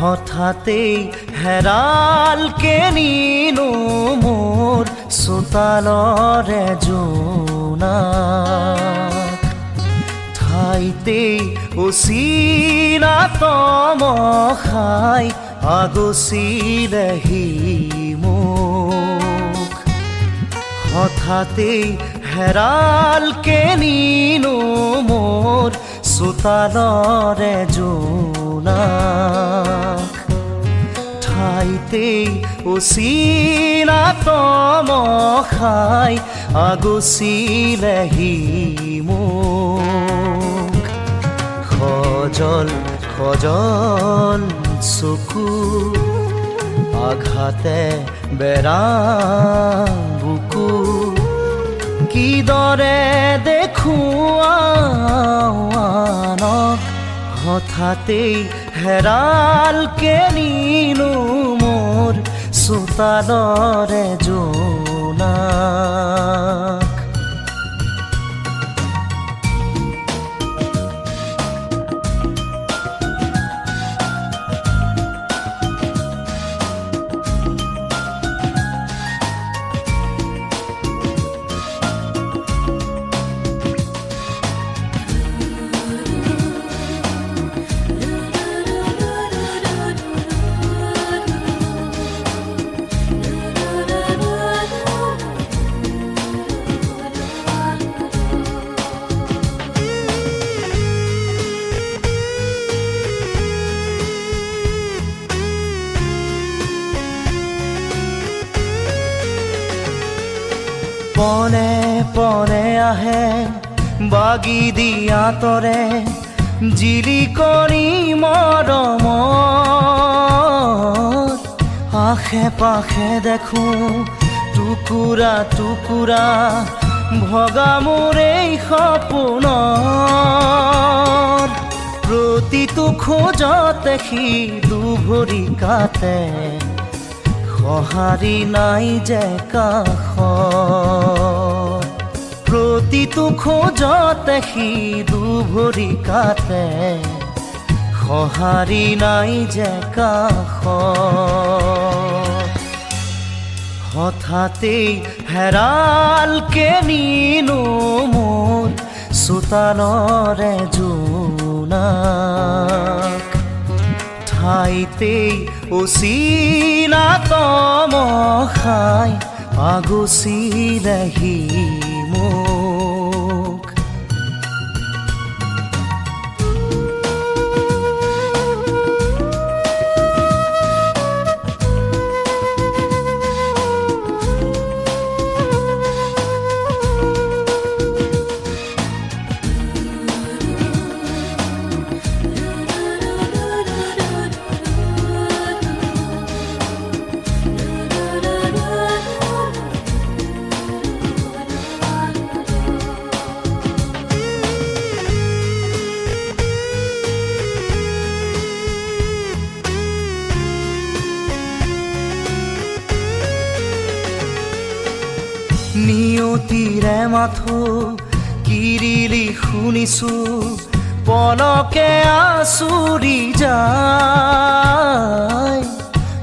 হঠাতেই হেৰালকে নিনো মোৰ চোতালৰে জোনাক। ঠাইতেই অচিনা তমসাই আগচিলেহি মোক। হঠাতেই হেৰালকে নিনো মোৰ চোতালৰে জোনাক। ঠাইতেই অচিনা তমসাই আগচিলেহি মোক। খজল খজল চকু আঘাতে বেৰা বুকু। কিদৰে দেখুৱানক হঠাতেই হেৰালকে নিনো মোৰ চোতালৰে জোনাক। পনে পনে আহে বাগি দিয়া তৰে জিলিকনি মৰমত। আশে পাশে দেখো টুকুৰা টুকুৰা ভগা মোৰ এই সপোনৰ। প্ৰতিটো খোজতে সি দুভৰি কাটে সঁহাৰি নাই যে কাষত। প্ৰতিটো খোজতে সি দুভৰি কাটে সঁহাৰি নাই যে কাষত। হঠাতেই হেৰালকে নিনো মোৰ চোতালৰে জোনাক। ঠাইতেই অচিনা তমসাই আগচিলেহি মোক। নিয়তিৰে মাথো কিৰিলি শুনিছো পলকে আচুৰি যায়।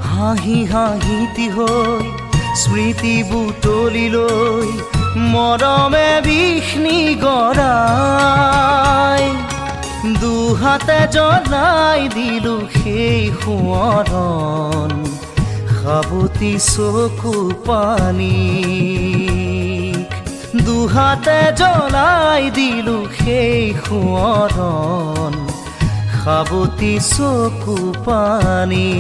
হাঁহি হাঁহিতি হৈ স্মৃতি বুটলি লৈ মৰমে বিষ্ণি গৰাই। দুহাতে জ্বলাই দিলো সেই সোঁৱৰণ সাবতি চকু পানী। দুহাতে জ্বলাই দিলো সেই সোঁৱৰণ সাবতি চকু পানী।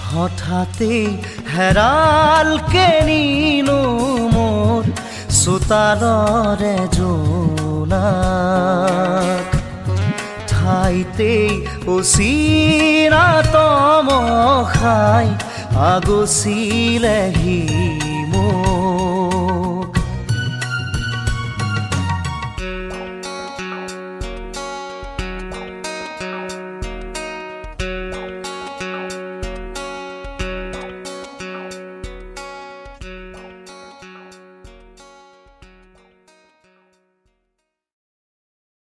হঠাতেই হেৰালকে নিনো মোৰ চোতালৰে জোনাক। ঠাইতেই অচিনা তমসাই আগচিলেহি